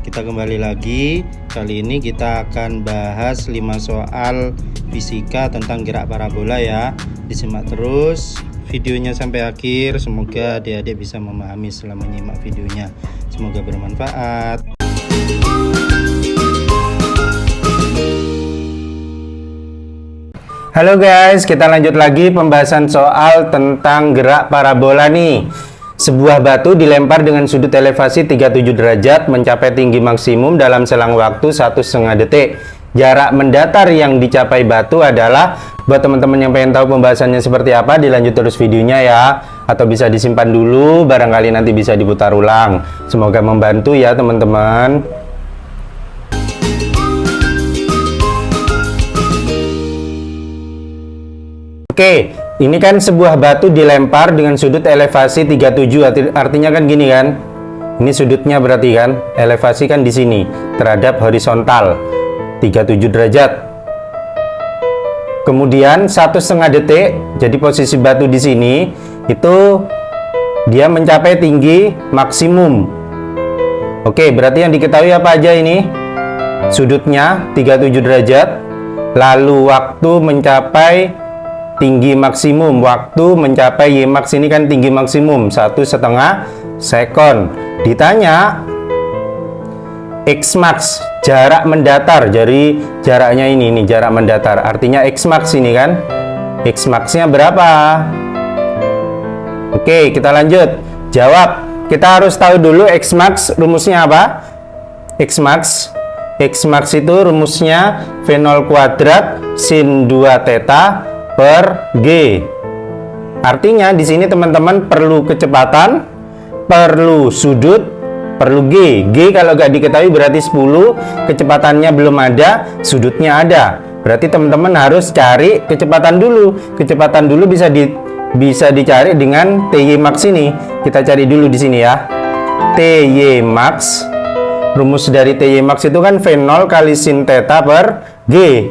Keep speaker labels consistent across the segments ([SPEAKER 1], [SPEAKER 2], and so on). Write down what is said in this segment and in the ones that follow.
[SPEAKER 1] Kita kembali lagi. Kali ini kita akan bahas 5 soal fisika tentang gerak parabola ya. Disimak terus videonya sampai akhir. Semoga adik-adik bisa memahami setelah menyimak videonya. Semoga bermanfaat. Halo guys, kita lanjut lagi pembahasan soal tentang gerak parabola nih. Sebuah batu dilempar dengan sudut elevasi 37 derajat mencapai tinggi maksimum dalam selang waktu 1,5 detik. Jarak mendatar yang dicapai batu adalah, buat teman-teman yang pengen tahu pembahasannya seperti apa, dilanjut terus videonya ya. Atau bisa disimpan dulu, barangkali nanti bisa diputar ulang. Semoga membantu ya teman-teman. Oke, ini kan sebuah batu dilempar dengan sudut elevasi 37, artinya kan gini kan. Ini sudutnya berarti kan, elevasi kan di sini terhadap horizontal 37 derajat. Kemudian 1,5 detik, jadi posisi batu di sini itu dia mencapai tinggi maksimum. Oke, berarti yang diketahui apa aja ini? Sudutnya 37 derajat, lalu waktu mencapai tinggi maksimum, waktu mencapai Y-max ini kan tinggi maksimum 1,5 sekon. Ditanya X-max, jarak mendatar, jadi jaraknya ini nih, jarak mendatar, artinya X-max ini kan, X-max-nya berapa? Oke, kita lanjut jawab. Kita harus tahu dulu X-max rumusnya apa. X-max itu rumusnya V0 kuadrat sin 2 theta per G. Artinya di sini teman-teman perlu kecepatan, perlu sudut, perlu G. G kalau nggak diketahui berarti 10, kecepatannya belum ada, sudutnya ada. Berarti teman-teman harus cari kecepatan dulu. Kecepatan dulu bisa dicari dengan TY max ini. Kita cari dulu di sini ya. TY max. Rumus dari TY max itu kan V0 kali sin theta per G.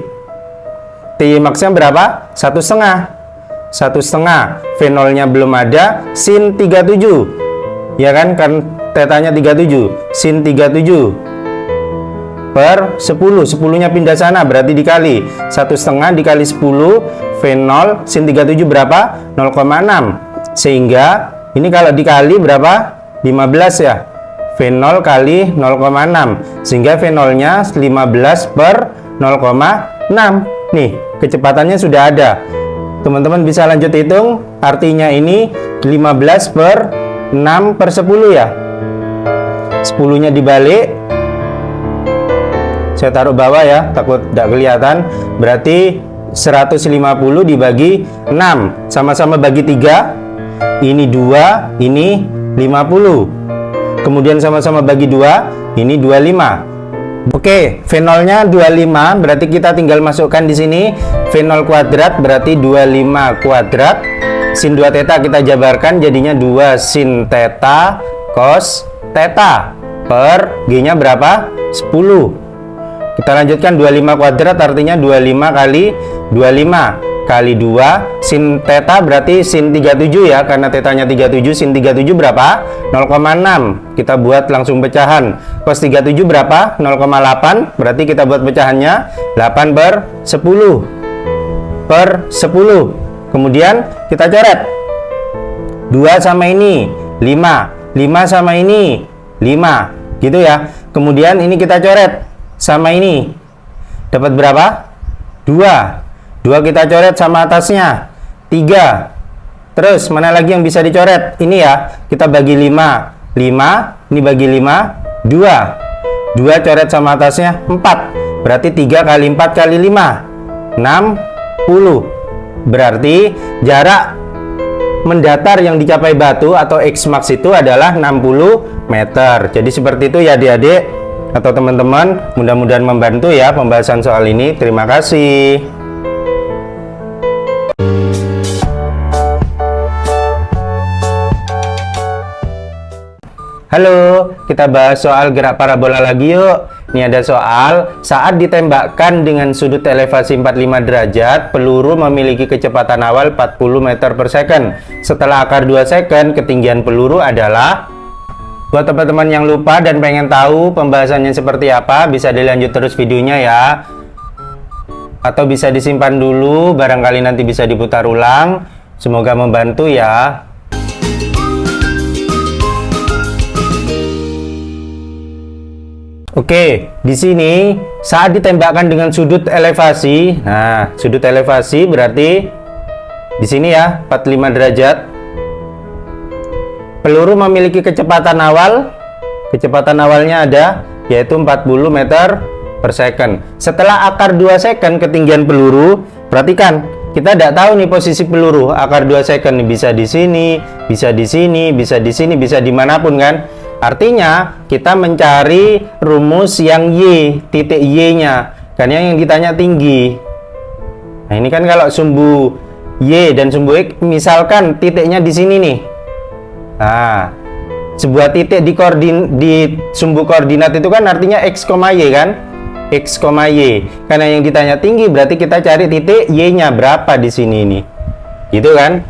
[SPEAKER 1] TY max-nya berapa? 1,5. 1,5. V0 nya belum ada, sin 37. Ya kan? Kan tetanya 37. Sin 37 per 10. 10-nya pindah sana, berarti dikali 1,5 dikali 10. V0 sin 37 berapa? 0,6. Sehingga ini kalau dikali berapa? 15 ya. V0 kali 0,6. Sehingga V0 nya 15 per 0,6. Nih, kecepatannya sudah ada. Teman-teman bisa lanjut hitung. Artinya ini 15 per 6 per 10 ya. 10-nya dibalik. Saya taruh bawah ya, takut tidak kelihatan. Berarti 150 dibagi 6. Sama-sama bagi 3. Ini 2, ini 50. Kemudian sama-sama bagi 2, ini 25. Oke, V0 nya 25, berarti kita tinggal masukkan di sini V0 kuadrat berarti 25 kuadrat. Sin 2 theta kita jabarkan jadinya 2 sin theta cos theta per G nya berapa? 10. Kita lanjutkan 25 kuadrat artinya 25 kali 25 kali 2 sin theta berarti sin 37 ya, karena tetanya 37, sin 37 berapa? 0,6. Kita buat langsung pecahan. Cos 37 berapa? 0,8. Berarti kita buat pecahannya 8 per 10 per 10. Kemudian kita coret 2 sama ini 5, 5 sama ini 5 gitu ya. Kemudian ini kita coret sama ini, dapat berapa? 2 kita coret sama atasnya 3. Terus mana lagi yang bisa dicoret? Ini ya, kita bagi 5, ini bagi 5, 2 coret sama atasnya 4. Berarti 3 kali 4 kali 5 60. Berarti jarak mendatar yang dicapai batu atau X-max itu adalah 60 meter. Jadi seperti itu ya adik-adik atau teman-teman. Mudah-mudahan membantu ya pembahasan soal ini. Terima kasih. Halo, kita bahas soal gerak parabola lagi yuk. Ini ada soal, saat ditembakkan dengan sudut elevasi 45 derajat, peluru memiliki kecepatan awal 40 meter per second. Setelah akar 2 second, ketinggian peluru adalah Buat teman-teman yang lupa dan pengen tahu pembahasannya seperti apa, bisa dilanjut terus videonya ya. Atau bisa disimpan dulu, barangkali nanti bisa diputar ulang. Semoga membantu ya. Oke, di sini saat ditembakkan dengan sudut elevasi. Nah, sudut elevasi berarti di sini ya, 45 derajat. Peluru memiliki kecepatan awal. Kecepatan awalnya ada, yaitu 40 meter per second. Setelah akar 2 second ketinggian peluru, perhatikan, kita tidak tahu nih posisi peluru. Akar 2 second bisa di sini, bisa di sini, bisa di sini, bisa dimanapun kan. Artinya, kita mencari rumus yang Y, titik Y-nya. Kan yang ditanya tinggi. Nah, ini kan kalau sumbu Y dan sumbu X, misalkan titiknya di sini nih. Nah, sebuah titik di sumbu koordinat itu kan artinya X, Y kan? X, Y. Karena yang ditanya tinggi berarti kita cari titik Y-nya berapa di sini nih. Gitu kan?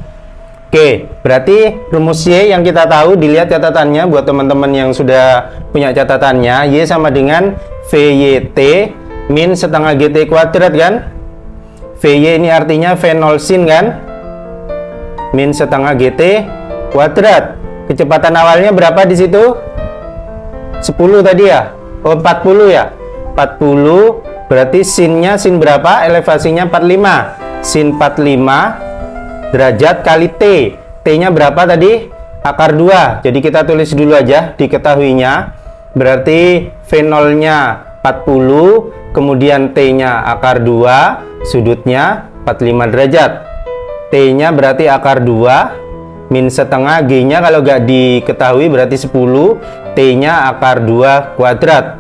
[SPEAKER 1] Oke, berarti rumus Y yang kita tahu, dilihat catatannya buat teman-teman yang sudah punya catatannya. Y sama dengan VYT min setengah GT kuadrat kan? VY ini artinya V0 sin kan? Min setengah GT kuadrat. Kecepatan awalnya berapa di situ? 10 tadi ya? Oh, 40 ya? 40 berarti sinnya sin berapa? Elevasinya 45. Sin 45 derajat kali T. T-nya berapa tadi? Akar 2. Jadi kita tulis dulu aja diketahuinya. Berarti V0-nya 40, kemudian T-nya akar 2, sudutnya 45 derajat. T-nya berarti akar 2 min setengah, G-nya kalau nggak diketahui berarti 10, T-nya akar 2 kuadrat.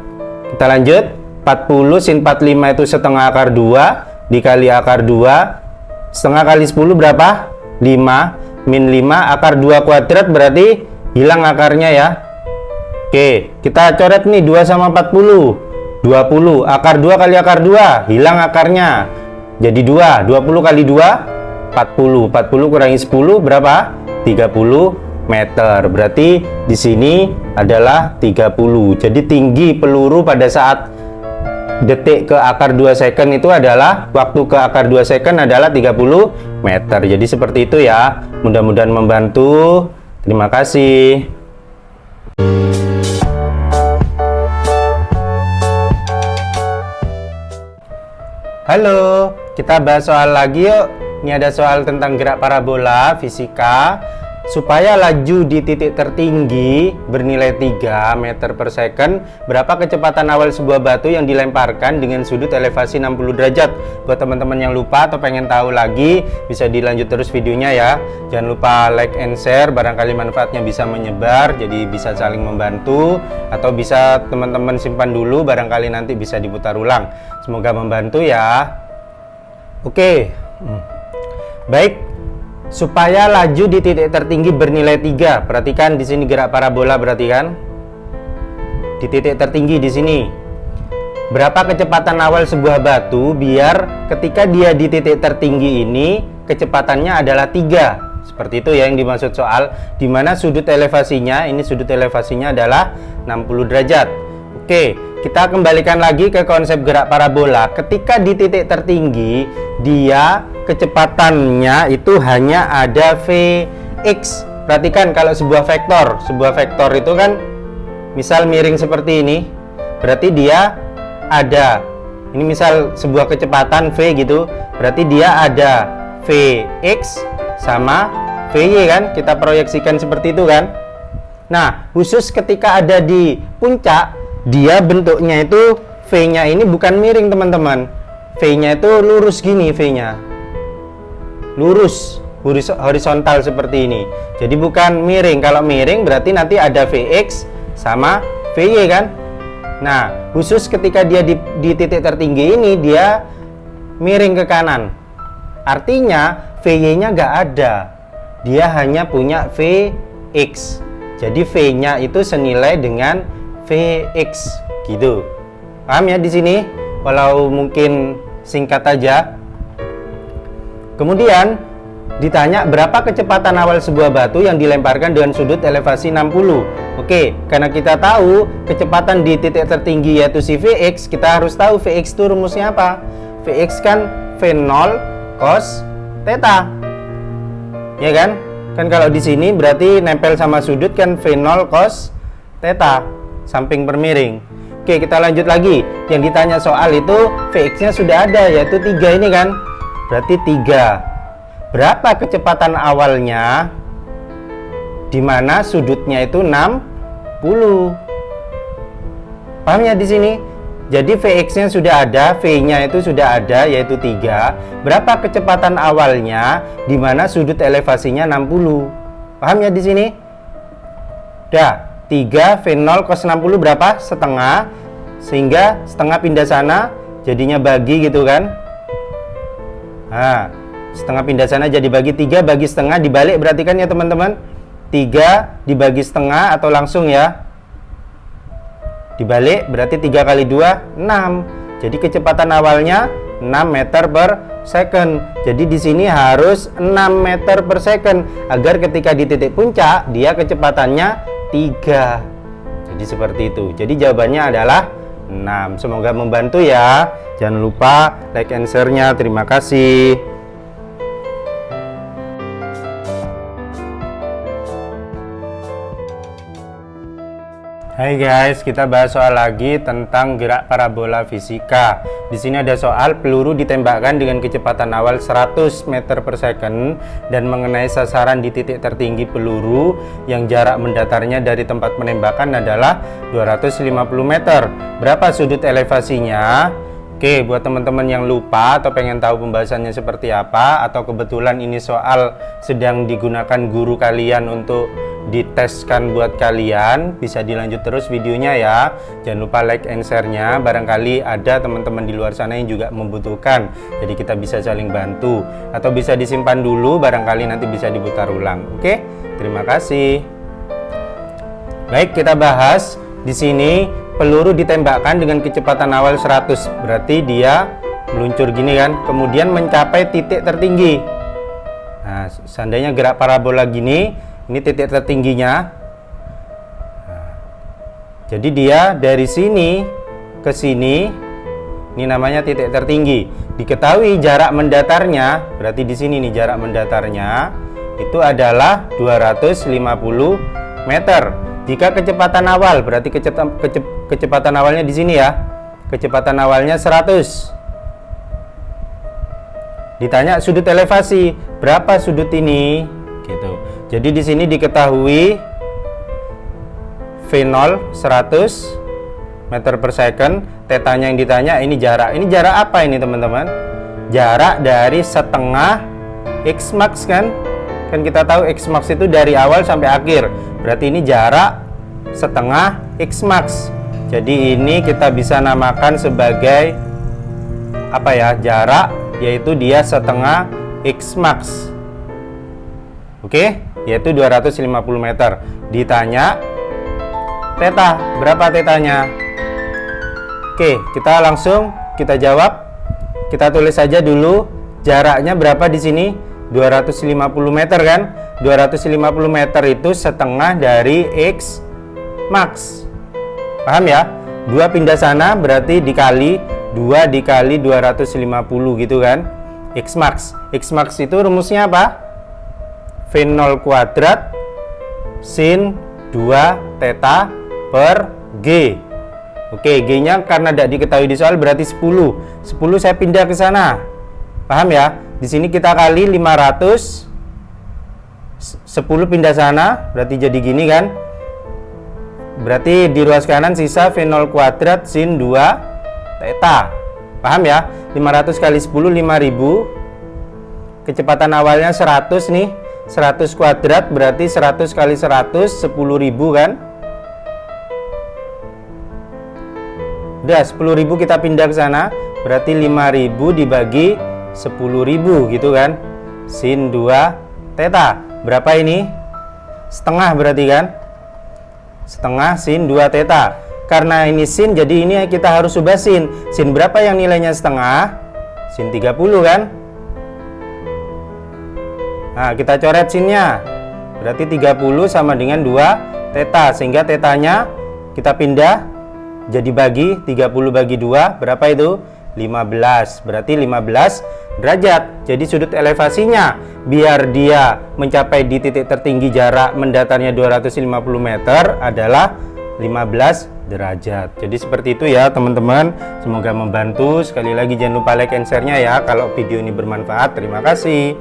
[SPEAKER 1] Kita lanjut, 40 sin 45 itu setengah akar 2 dikali akar 2, setengah kali 10 berapa? 5, min 5 akar 2 kuadrat berarti hilang akarnya ya. Oke, kita coret nih 2 sama 40, 20, akar 2 kali akar 2, hilang akarnya. Jadi 2, 20 kali 2, 40, 40 kurangi 10 berapa? 30 meter. Berarti di sini adalah 30. Jadi tinggi peluru pada saat detik ke akar 2 second itu adalah, waktu ke akar 2 second adalah 30 meter. Jadi seperti itu ya. Mudah-mudahan membantu. Terima kasih. Halo, kita bahas soal lagi yuk. Ini ada soal tentang gerak parabola fisika. Supaya laju di titik tertinggi bernilai 3 meter per second, berapa kecepatan awal sebuah batu yang dilemparkan dengan sudut elevasi 60 derajat? Buat teman-teman yang lupa atau pengen tahu lagi, bisa dilanjut terus videonya ya. Jangan lupa like and share, barangkali manfaatnya bisa menyebar, jadi bisa saling membantu. Atau bisa teman-teman simpan dulu, barangkali nanti bisa diputar ulang. Semoga membantu ya. Oke. Baik. Supaya laju di titik tertinggi bernilai 3. Perhatikan di sini gerak parabola, berarti kan? Di titik tertinggi di sini. Berapa kecepatan awal sebuah batu biar ketika dia di titik tertinggi ini kecepatannya adalah 3. Seperti itu ya yang dimaksud soal, di mana sudut elevasinya, ini sudut elevasinya adalah 60 derajat. Oke, kita kembalikan lagi ke konsep gerak parabola. Ketika di titik tertinggi, dia kecepatannya itu hanya ada Vx. Perhatikan kalau sebuah vektor itu kan misal miring seperti ini, berarti dia ada, ini misal sebuah kecepatan V gitu, berarti dia ada Vx sama Vy kan, kita proyeksikan seperti itu kan. Nah, khusus ketika ada di puncak, dia bentuknya itu V-nya ini bukan miring teman-teman, V-nya itu lurus gini, V-nya lurus horizontal seperti ini. Jadi bukan miring. Kalau miring berarti nanti ada Vx sama Vy kan. Nah, khusus ketika dia di titik tertinggi ini dia miring ke kanan. Artinya Vy-nya nggak ada. Dia hanya punya Vx. Jadi V-nya itu senilai dengan Vx gitu. Paham ya di sini? Walau mungkin singkat aja. Kemudian Ditanya berapa kecepatan awal sebuah batu yang dilemparkan dengan sudut elevasi 60. Oke, karena kita tahu kecepatan di titik tertinggi yaitu si Vx, kita harus tahu Vx itu rumusnya apa? Vx kan V0 cos theta. Ya kan? Kan kalau di sini berarti nempel sama sudut kan V0 cos theta, samping per miring. Oke, kita lanjut lagi. Yang ditanya soal itu Vx-nya sudah ada yaitu 3 ini kan? Berarti 3. Berapa kecepatan awalnya di mana sudutnya itu 60? Paham ya di sini? Jadi Vx-nya sudah ada, V-nya itu sudah ada yaitu 3. Berapa kecepatan awalnya di mana sudut elevasinya 60? Paham ya di sini? Udah, 3 V0 cos 60 berapa? Setengah. Sehingga setengah pindah sana jadinya bagi gitu kan? Nah, setengah pindah sana jadi bagi 3, bagi setengah dibalik berarti kan ya teman-teman, 3 dibagi setengah atau langsung ya dibalik berarti 3 kali 2 6. Jadi kecepatan awalnya 6 meter per second. Jadi di sini harus 6 meter per second agar ketika di titik puncak dia kecepatannya 3. Jadi seperti itu. Jadi jawabannya adalah 6. Semoga membantu ya. Jangan lupa like and share-nya. Terima kasih. Hai guys, kita bahas soal lagi tentang gerak parabola fisika. Di sini ada soal peluru ditembakkan dengan kecepatan awal 100 meter per second dan mengenai sasaran di titik tertinggi peluru yang jarak mendatarnya dari tempat penembakan adalah 250 meter. Berapa sudut elevasinya? Oke, buat teman-teman yang lupa atau pengen tahu pembahasannya seperti apa, atau kebetulan ini soal sedang digunakan guru kalian untuk diteskan buat kalian, bisa dilanjut terus videonya ya. Jangan lupa like and share-nya, barangkali ada teman-teman di luar sana yang juga membutuhkan, jadi kita bisa saling bantu, atau bisa disimpan dulu, barangkali nanti bisa diputar ulang. Oke, terima kasih. Baik, kita bahas di sini. Peluru ditembakkan dengan kecepatan awal 100, berarti dia meluncur gini kan, kemudian mencapai titik tertinggi. Nah, seandainya gerak parabola gini, ini titik tertingginya. Nah, jadi dia dari sini ke sini, ini namanya titik tertinggi. Diketahui jarak mendatarnya, berarti di sini nih jarak mendatarnya itu adalah 250 meter. Jika kecepatan awal, berarti kecepatan awalnya di sini ya. Kecepatan awalnya 100. Ditanya sudut elevasi, berapa sudut ini? Gitu. Jadi di sini diketahui V0 100 meter per second, tetanya yang ditanya ini jarak. Ini jarak apa ini teman-teman? Jarak dari setengah X max kan? Kan kita tahu X max itu dari awal sampai akhir. Berarti ini jarak setengah X max. Jadi ini kita bisa namakan sebagai apa ya? Jarak, yaitu dia setengah X max. Oke, yaitu 250 meter. Ditanya theta, berapa tetanya? Oke, kita langsung kita jawab. Kita tulis saja dulu jaraknya berapa di sini? 250 meter kan? 250 meter itu setengah dari X max. Paham ya? 2 pindah sana berarti dikali 2 dikali 250 gitu kan? X max. X max itu rumusnya apa? V0 kuadrat sin 2 theta per G. Oke, G-nya karena tidak diketahui di soal berarti 10. 10 saya pindah ke sana. Paham ya? Di sini kita kali 500. 10 pindah sana berarti jadi gini kan? Berarti di ruas kanan sisa V0 kuadrat sin 2 theta. Paham ya? 500 kali 10 5000. Kecepatan awalnya 100 nih. 100 kuadrat berarti 100 kali 100 10.000 kan? Udah 10.000 kita pindah ke sana, berarti 5.000 dibagi 10.000 gitu kan? Sin 2 theta. Berapa ini? Setengah berarti kan? Setengah sin 2 theta. Karena ini sin, jadi ini kita harus ubah sin. Sin berapa yang nilainya setengah? Sin 30 kan? Nah, kita coret sinnya. Berarti 30 sama dengan 2 theta, sehingga tetanya kita pindah jadi bagi 30 bagi 2, berapa itu? 15. Berarti 15 derajat. Jadi sudut elevasinya biar dia mencapai di titik tertinggi jarak mendatarnya 250 meter adalah 15 derajat. Jadi seperti itu ya teman-teman. Semoga membantu. Sekali lagi jangan lupa like and share-nya ya kalau video ini bermanfaat. Terima kasih.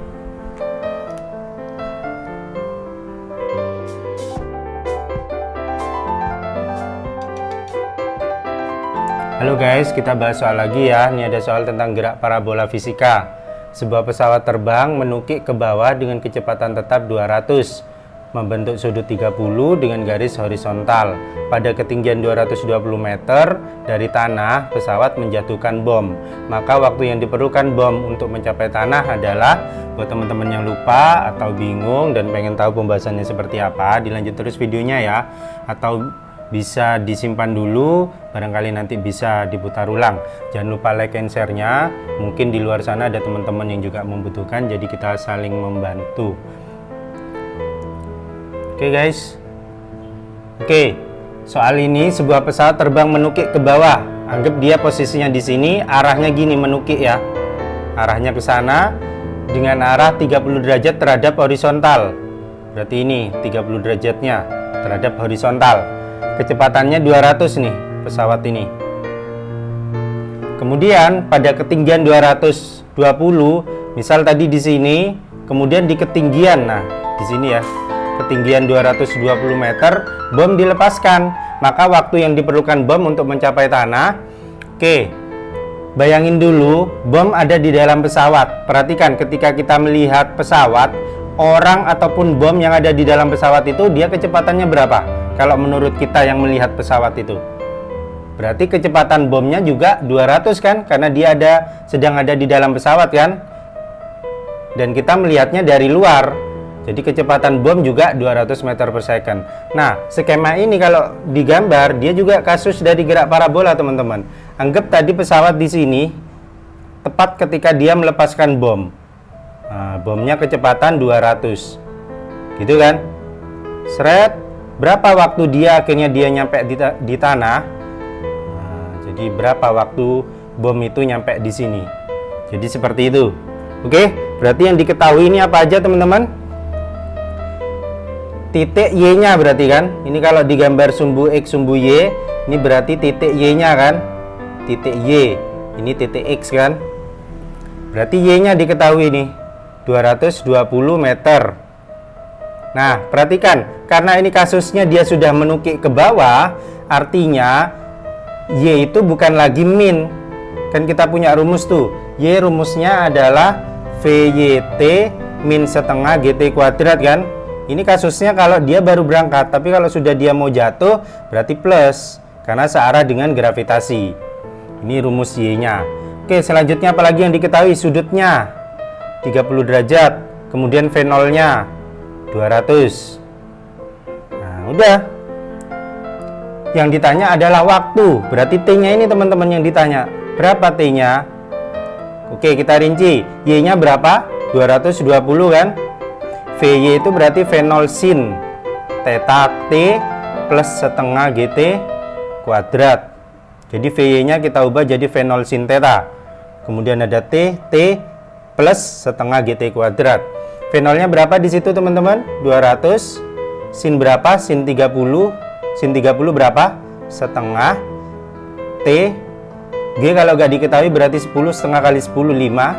[SPEAKER 1] Halo guys, kita bahas soal lagi ya. Ini ada soal tentang gerak parabola fisika. Sebuah pesawat terbang menukik ke bawah dengan kecepatan tetap 200, membentuk sudut 30 dengan garis horizontal. Pada ketinggian 220 meter dari tanah, pesawat menjatuhkan bom. Maka waktu yang diperlukan bom untuk mencapai tanah adalah, buat teman-teman yang lupa atau bingung dan pengen tahu pembahasannya seperti apa, dilanjut terus videonya ya. Atau bisa disimpan dulu, barangkali nanti bisa diputar ulang. Jangan lupa like and share-nya. Mungkin di luar sana ada teman-teman yang juga membutuhkan, jadi kita saling membantu. Oke guys. Oke, soal ini sebuah pesawat terbang menukik ke bawah. Anggap dia posisinya di sini, arahnya gini menukik ya. Arahnya ke sana dengan arah 30 derajat terhadap horizontal. Berarti ini 30 derajatnya terhadap horizontal. Kecepatannya 200 nih pesawat ini. Kemudian pada ketinggian 220, misal tadi di sini, kemudian di ketinggian, nah di sini ya, ketinggian 220 meter, bom dilepaskan. Maka waktu yang diperlukan bom untuk mencapai tanah, oke, bayangin dulu bom ada di dalam pesawat. Perhatikan ketika kita melihat pesawat, orang ataupun bom yang ada di dalam pesawat itu, dia kecepatannya berapa? Kalau menurut kita yang melihat pesawat itu, berarti kecepatan bomnya juga 200 kan, karena dia sedang ada di dalam pesawat kan, dan kita melihatnya dari luar. Jadi kecepatan bom juga 200 meter per second. Nah, skema ini kalau digambar, dia juga kasus dari gerak parabola teman-teman. Anggap tadi pesawat di sini, tepat ketika dia melepaskan bom. Nah, bomnya kecepatan 200, gitu kan? Seret. Berapa waktu dia akhirnya nyampe di tanah? Nah, jadi berapa waktu bom itu nyampe di sini? Jadi seperti itu. Oke, berarti yang diketahui ini apa aja teman-teman? Titik Y-nya berarti kan? Ini kalau digambar sumbu X, sumbu Y, ini berarti titik Y-nya kan? Titik Y. Ini titik X kan? Berarti Y-nya diketahui nih. 220 meter. Nah, perhatikan, karena ini kasusnya dia sudah menukik ke bawah, artinya Y itu bukan lagi min. Kan kita punya rumus tuh. Y rumusnya adalah VYT min setengah GT kuadrat kan. Ini kasusnya kalau dia baru berangkat, tapi kalau sudah dia mau jatuh berarti plus, karena searah dengan gravitasi. Ini rumus Y-nya. Oke, selanjutnya apalagi yang diketahui? Sudutnya 30 derajat, kemudian V0-nya 200. Nah, udah. Yang ditanya adalah waktu. Berarti T-nya ini teman-teman yang ditanya. Berapa T-nya? Oke, kita rinci. Y-nya berapa? 220 kan? VY itu berarti V0 sin theta T plus setengah GT kuadrat. Jadi VY-nya kita ubah jadi V0 sin theta. Kemudian ada T plus setengah GT kuadrat. V0-nya berapa di situ teman-teman? 200. Sin berapa? Sin 30. Sin 30 berapa? Setengah. T. G kalau nggak diketahui berarti 10. Setengah kali 10, 5.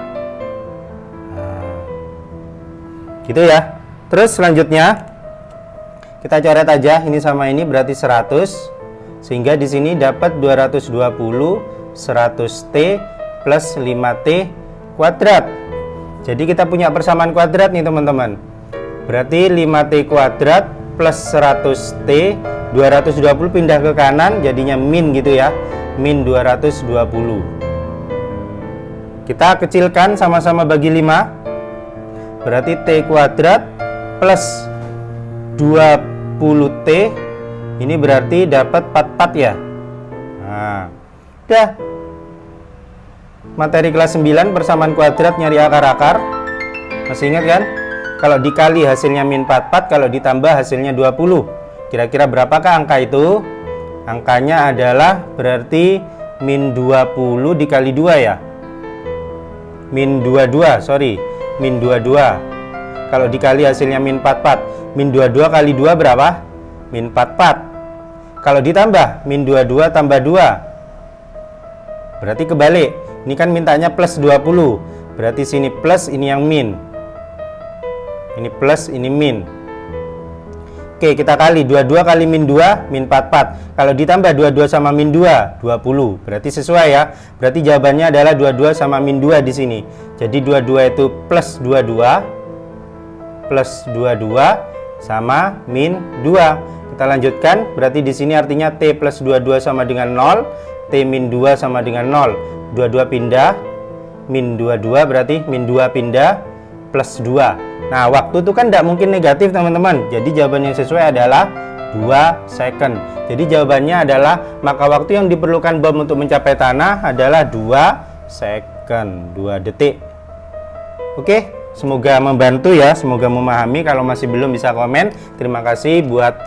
[SPEAKER 1] Nah, gitu ya. Terus selanjutnya kita coret aja. Ini sama ini berarti 100. Sehingga di sini dapat 220 100T plus 5T kuadrat. Jadi kita punya persamaan kuadrat nih teman-teman. Berarti 5T kuadrat plus 100T, 220 pindah ke kanan jadinya min gitu ya. Min 220. Kita kecilkan sama-sama bagi 5. Berarti T kuadrat plus 20T. Ini berarti dapat 44 ya. Nah, udah. Materi kelas 9 persamaan kuadrat nyari akar-akar. Masih ingat kan? kalau dikali hasilnya min 44, kalau ditambah hasilnya 20. Kira-kira berapakah angka itu? Angkanya adalah berarti min 20 dikali 2 ya. Min 22, sorry. Min 22. Kalau dikali hasilnya min 44. Min 22 kali 2 berapa? Min 44. Kalau ditambah, min 22 tambah 2. Berarti kebalik. Ini kan mintanya plus 20. Berarti sini plus, ini yang min. Ini plus, ini min. Oke, kita kali 22 kali min 2, min 44. Kalau ditambah 22 sama min 2, 20. Berarti sesuai ya. Berarti jawabannya adalah 22 sama min 2 di sini. Jadi 22 itu plus 22 sama min 2. Kita lanjutkan. Berarti di sini artinya T plus 22 sama dengan 0, T min 2 sama dengan 0. 22 pindah, min 22 berarti min 2 pindah, plus 2. Nah, waktu itu kan tidak mungkin negatif teman-teman. Jadi jawaban yang sesuai adalah 2 second. Jadi jawabannya adalah maka waktu yang diperlukan bom untuk mencapai tanah adalah 2 second, 2 detik. Oke, semoga membantu ya, semoga memahami. Kalau masih belum bisa komen. Terima kasih buat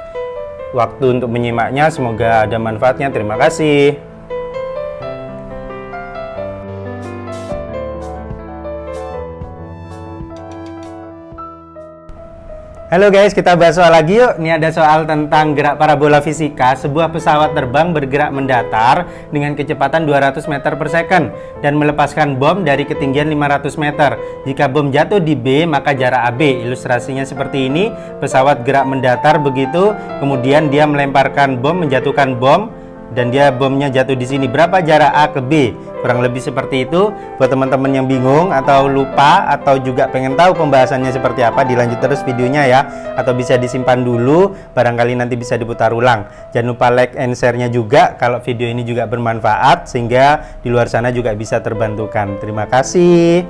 [SPEAKER 1] waktu untuk menyimaknya, semoga ada manfaatnya. Terima kasih. Halo guys, kita bahas soal lagi yuk. Ini ada soal tentang gerak parabola fisika. Sebuah pesawat terbang bergerak mendatar dengan kecepatan 200 meter per second dan melepaskan bom dari ketinggian 500 meter. Jika bom jatuh di B, maka jarak AB. Ilustrasinya seperti ini. Pesawat gerak mendatar begitu, kemudian dia melemparkan bom, menjatuhkan bom, dan dia bomnya jatuh di sini. Berapa jarak A ke B? Kurang lebih seperti itu. Buat teman-teman yang bingung atau lupa atau juga pengen tahu pembahasannya seperti apa, dilanjut terus videonya ya. Atau bisa disimpan dulu, barangkali nanti bisa diputar ulang. Jangan lupa like and share-nya juga kalau video ini juga bermanfaat, sehingga di luar sana juga bisa terbantukan. Terima kasih.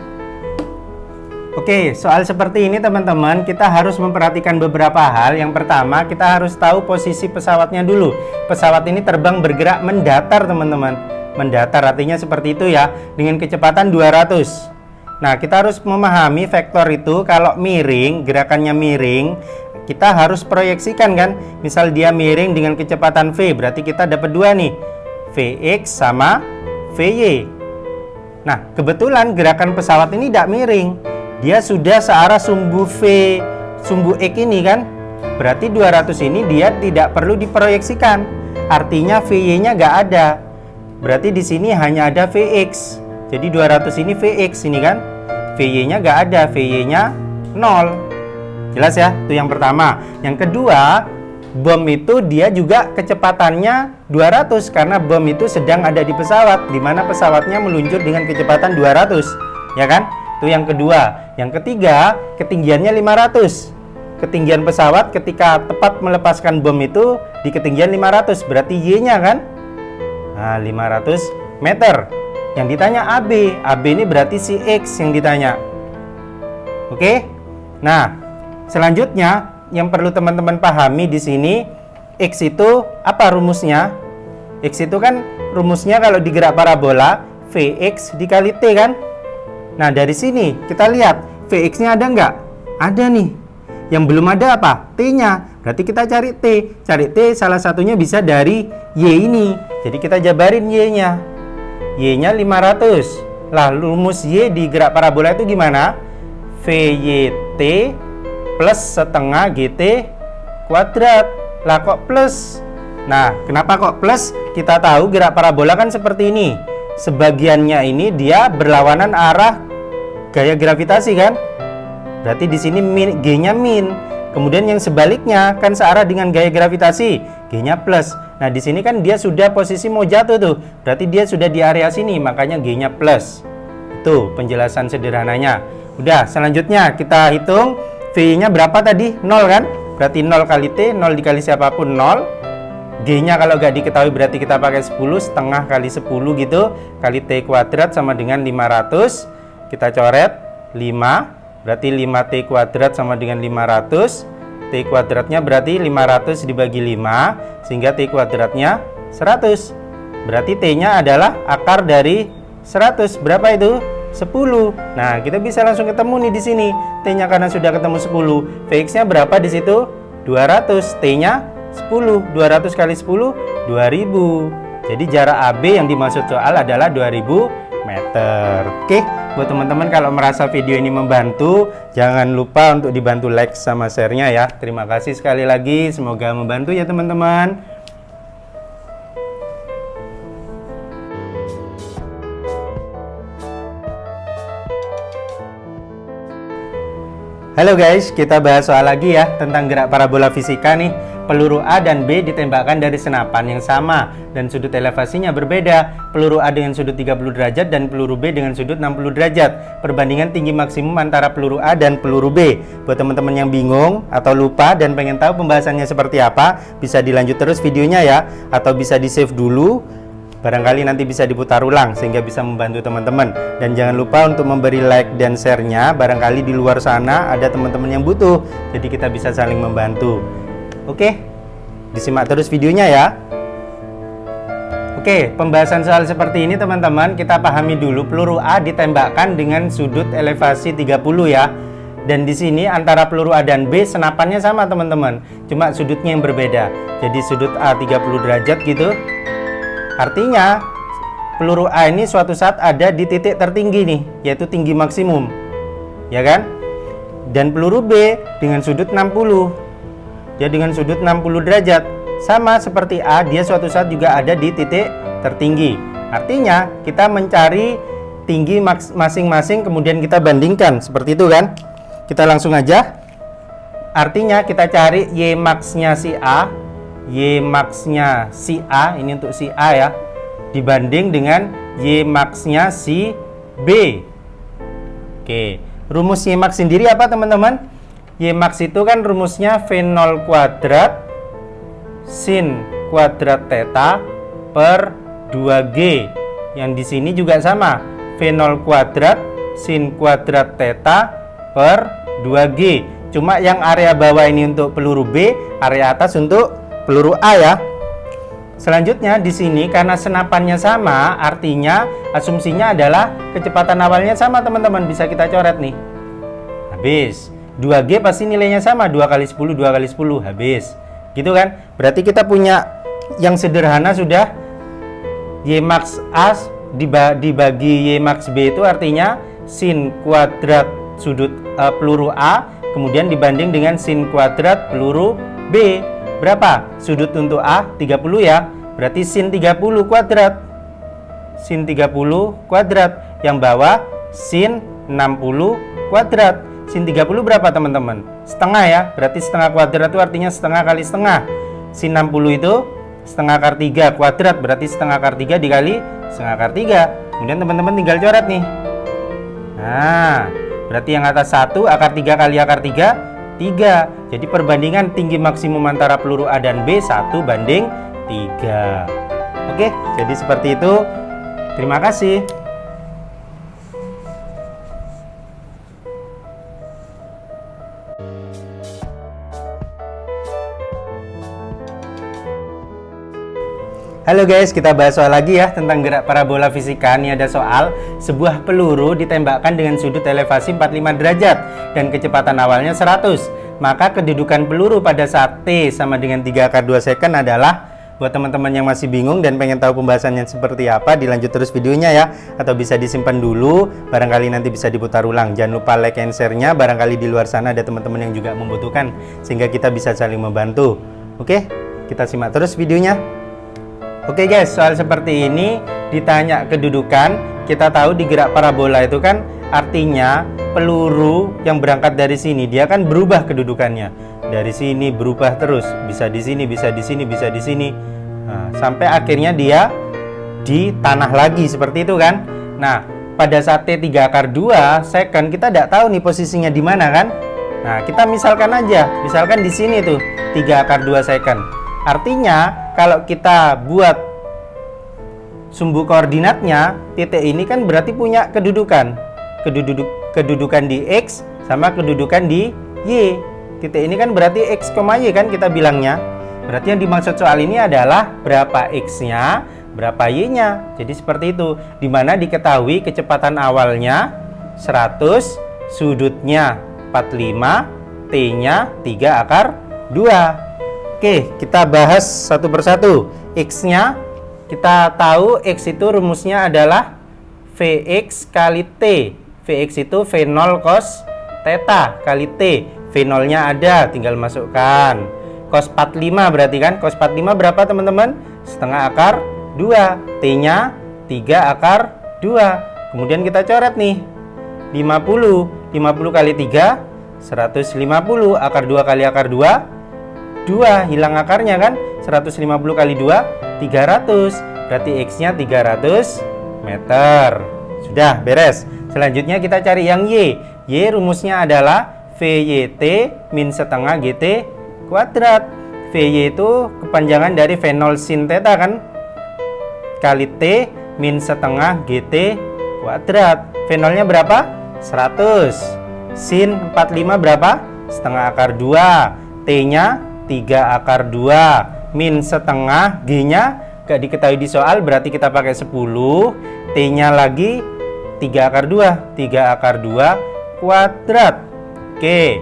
[SPEAKER 1] Oke, soal seperti ini teman-teman, kita harus memperhatikan beberapa hal. Yang pertama, kita harus tahu posisi pesawatnya dulu. Pesawat ini terbang bergerak mendatar teman-teman. Mendatar artinya seperti itu ya, dengan kecepatan 200. Nah, kita harus memahami vektor itu. Kalau miring, gerakannya miring, kita harus proyeksikan kan. Misal dia miring dengan kecepatan V, berarti kita dapat 2 nih, Vx sama Vy. Nah, kebetulan gerakan pesawat ini tidak miring, dia sudah searah sumbu V, sumbu X ini kan. Berarti 200 ini dia tidak perlu diproyeksikan. Artinya Vy-nya nggak ada. Berarti di sini hanya ada Vx. Jadi 200 ini Vx ini kan. Vy-nya nggak ada, Vy-nya 0. Jelas ya? Itu yang pertama. Yang kedua, bom itu dia juga kecepatannya 200 karena bom itu sedang ada di pesawat, di mana pesawatnya meluncur dengan kecepatan 200. Ya kan? Itu yang kedua. Yang ketiga, ketinggiannya 500. Ketinggian pesawat ketika tepat melepaskan bom itu di ketinggian 500. Berarti Y-nya kan? Nah, 500 meter. Yang ditanya AB. AB ini berarti si X yang ditanya. Oke? Nah, selanjutnya yang perlu teman-teman pahami di sini, X itu apa rumusnya? X itu kan rumusnya kalau di gerak parabola Vx dikali T kan? Nah, dari sini kita lihat Vx-nya ada nggak? Ada nih. Yang belum ada apa? T-nya. Berarti kita cari T. Cari T salah satunya bisa dari Y ini. Jadi kita jabarin Y-nya. Y-nya 500. Lah, rumus Y di gerak parabola itu gimana? VYT plus setengah GT kuadrat. Lah, kok plus? Nah, kenapa kok plus? Kita tahu gerak parabola kan seperti ini. Sebagiannya ini dia berlawanan arah gaya gravitasi kan? Berarti di sini G-nya min. Kemudian yang sebaliknya kan searah dengan gaya gravitasi, G-nya plus. Nah, di sini kan dia sudah posisi mau jatuh tuh. Berarti dia sudah di area sini, makanya G-nya plus. Itu penjelasan sederhananya. Udah, selanjutnya kita hitung V-nya berapa tadi? 0 kan? Berarti 0 kali T, 0 dikali siapapun 0. G-nya kalau nggak diketahui berarti kita pakai 10, setengah kali 10 gitu. Kali T kuadrat sama dengan 500. Kita coret 5. Berarti 5T kuadrat sama dengan 500. T kuadratnya berarti 500 dibagi 5. Sehingga T kuadratnya 100. Berarti T-nya adalah akar dari 100. Berapa itu? 10. Nah, kita bisa langsung ketemu nih di sini. T-nya karena sudah ketemu 10. Vx-nya berapa di situ? 200. T-nya 10. 200 kali 10, 2000. Jadi jarak AB yang dimaksud soal adalah 2000 meter. Oke, buat teman-teman kalau merasa video ini membantu, jangan lupa untuk dibantu like sama share-nya ya. Terima kasih sekali lagi, semoga membantu ya teman-teman. Halo guys, kita bahas soal lagi ya tentang gerak parabola fisika nih. Peluru A dan B ditembakkan dari senapan yang sama dan sudut elevasinya berbeda. Peluru A dengan sudut 30 derajat dan peluru B dengan sudut 60 derajat. Perbandingan tinggi maksimum antara peluru A dan peluru B. Buat teman-teman yang bingung atau lupa dan pengen tahu pembahasannya seperti apa, bisa dilanjut terus videonya ya, atau bisa di-save dulu. Barangkali nanti bisa diputar ulang sehingga bisa membantu teman-teman. Dan jangan lupa untuk memberi like dan share-nya. Barangkali di luar sana ada teman-teman yang butuh. Jadi kita bisa saling membantu. Oke, disimak terus videonya ya. Oke, pembahasan soal seperti ini teman-teman, kita pahami dulu. Peluru A ditembakkan dengan sudut elevasi 30 ya. Dan di sini antara peluru A dan B senapannya sama teman-teman, cuma sudutnya yang berbeda. Jadi sudut A 30 derajat gitu. Artinya peluru A ini suatu saat ada di titik tertinggi nih, yaitu tinggi maksimum, ya kan? Dan peluru B dengan sudut 60. Ya, dengan sudut 60 derajat. Sama seperti A, dia suatu saat juga ada di titik tertinggi. Artinya kita mencari tinggi masing-masing kemudian kita bandingkan. Seperti itu kan? Kita langsung aja. Artinya kita cari Y max-nya si A, Y max-nya si A, ini untuk si A ya, dibanding dengan Y max-nya si B. Oke, rumus Y max sendiri apa teman-teman? Y max itu kan rumusnya V0 kuadrat sin kuadrat theta per 2G. Yang di sini juga sama, V0 kuadrat sin kuadrat theta per 2G. Cuma yang area bawah ini untuk peluru B, area atas untuk peluru A ya. Selanjutnya di sini karena senapannya sama, artinya asumsinya adalah kecepatan awalnya sama teman-teman. Bisa kita coret nih. Habis. 2G pasti nilainya sama, 2 kali 10, 2 kali 10, habis. Gitu kan? Berarti kita punya yang sederhana sudah. Y max A dibagi Y max B itu artinya sin kuadrat sudut peluru A kemudian dibanding dengan sin kuadrat peluru B. Berapa? Sudut untuk A 30 ya. Berarti sin 30 kuadrat. Sin 30 kuadrat. Yang bawah sin 60 kuadrat. Sin 30 berapa teman-teman? Setengah ya. Berarti setengah kuadrat itu artinya setengah kali setengah. Sin 60 itu setengah akar 3 kuadrat. Berarti setengah akar 3 dikali setengah akar 3. Kemudian teman-teman tinggal coret nih. Nah, berarti yang atas 1 akar 3 kali akar 3, 3. Jadi perbandingan tinggi maksimum antara peluru A dan B 1 banding 3. Oke, jadi seperti itu. Terima kasih. Halo guys, kita bahas soal lagi ya tentang gerak parabola fisika. Ini ada soal, sebuah peluru ditembakkan dengan sudut elevasi 45 derajat dan kecepatan awalnya 100. Maka kedudukan peluru pada saat T sama dengan 3 akar 2 second adalah, buat teman-teman yang masih bingung dan pengen tahu pembahasannya seperti apa, dilanjut terus videonya ya, atau bisa disimpan dulu, barangkali nanti bisa diputar ulang. Jangan lupa like and share-nya, barangkali di luar sana ada teman-teman yang juga membutuhkan, sehingga kita bisa saling membantu. Oke, kita simak terus videonya. Oke guys, soal seperti ini ditanya kedudukan. Kita tahu di gerak parabola itu kan artinya peluru yang berangkat dari sini dia kan berubah kedudukannya. Dari sini berubah terus, bisa di sini, bisa di sini, bisa di sini. Nah, sampai akhirnya dia di tanah lagi seperti itu kan. Nah, pada saat T 3 akar 2 second kita tidak tahu nih posisinya di mana kan. Nah, kita misalkan aja, misalkan di sini tuh 3 akar 2 second. Artinya kalau kita buat sumbu koordinatnya, titik ini kan berarti punya kedudukan. Kedudukan di X sama kedudukan di Y. Titik ini kan berarti X, Y kan kita bilangnya. Berarti yang dimaksud soal ini adalah berapa X-nya, berapa Y-nya. Jadi seperti itu, dimana diketahui kecepatan awalnya 100, sudutnya 45, T-nya 3 akar 2. Oke, kita bahas satu persatu. X-nya, kita tahu X itu rumusnya adalah Vx kali T. Vx itu V0 cos theta kali T. V0-nya ada, tinggal masukkan. Cos 45 berarti kan? Cos 45 berapa teman-teman? Setengah akar 2. T-nya 3 akar 2. Kemudian kita coret nih. 50 kali 3, 150. Akar 2 kali akar 2, 2. Hilang akarnya kan? 150 kali 2, 300. Berarti X-nya 300 meter. Sudah, beres. Selanjutnya kita cari yang Y. Y rumusnya adalah VYT min setengah GT kuadrat. VY itu kepanjangan dari V0 sin theta kan? Kali T min setengah GT kuadrat. V0-nya berapa? 100. Sin 45 berapa? Setengah akar 2. T-nya 3 akar 2. Min setengah, G-nya gak diketahui di soal, berarti kita pakai 10. T-nya lagi 3 akar 2. 3 akar 2 kuadrat. Oke,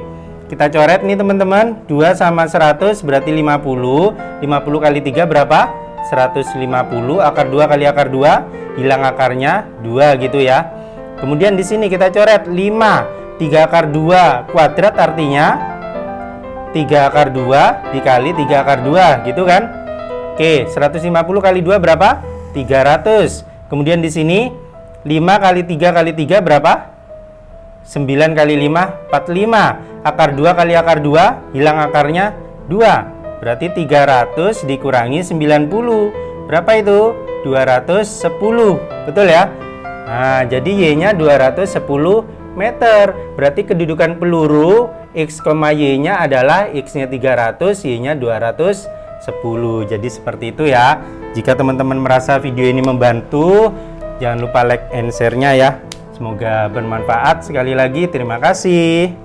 [SPEAKER 1] kita coret nih teman-teman. 2 sama 100 berarti 50. 50 kali 3 berapa? 150. Akar 2 kali akar 2, hilang akarnya 2 gitu ya. Kemudian di sini kita coret 5. 3 akar 2 kuadrat artinya 3 akar 2 dikali 3 akar 2 gitu kan. Oke, 150 kali 2 berapa? 300. Kemudian di sini 5 kali 3 kali 3 berapa? 9 kali 5, 45. Akar 2 kali akar 2, hilang akarnya 2. Berarti 300 dikurangi 90. Berapa itu? 210. Betul ya? Nah, jadi Y-nya 210 meter. Berarti kedudukan peluru X, Y-nya adalah X-nya 300, Y-nya 210. Jadi seperti itu ya. Jika teman-teman merasa video ini membantu, jangan lupa like and share-nya ya. Semoga bermanfaat. Sekali lagi terima kasih.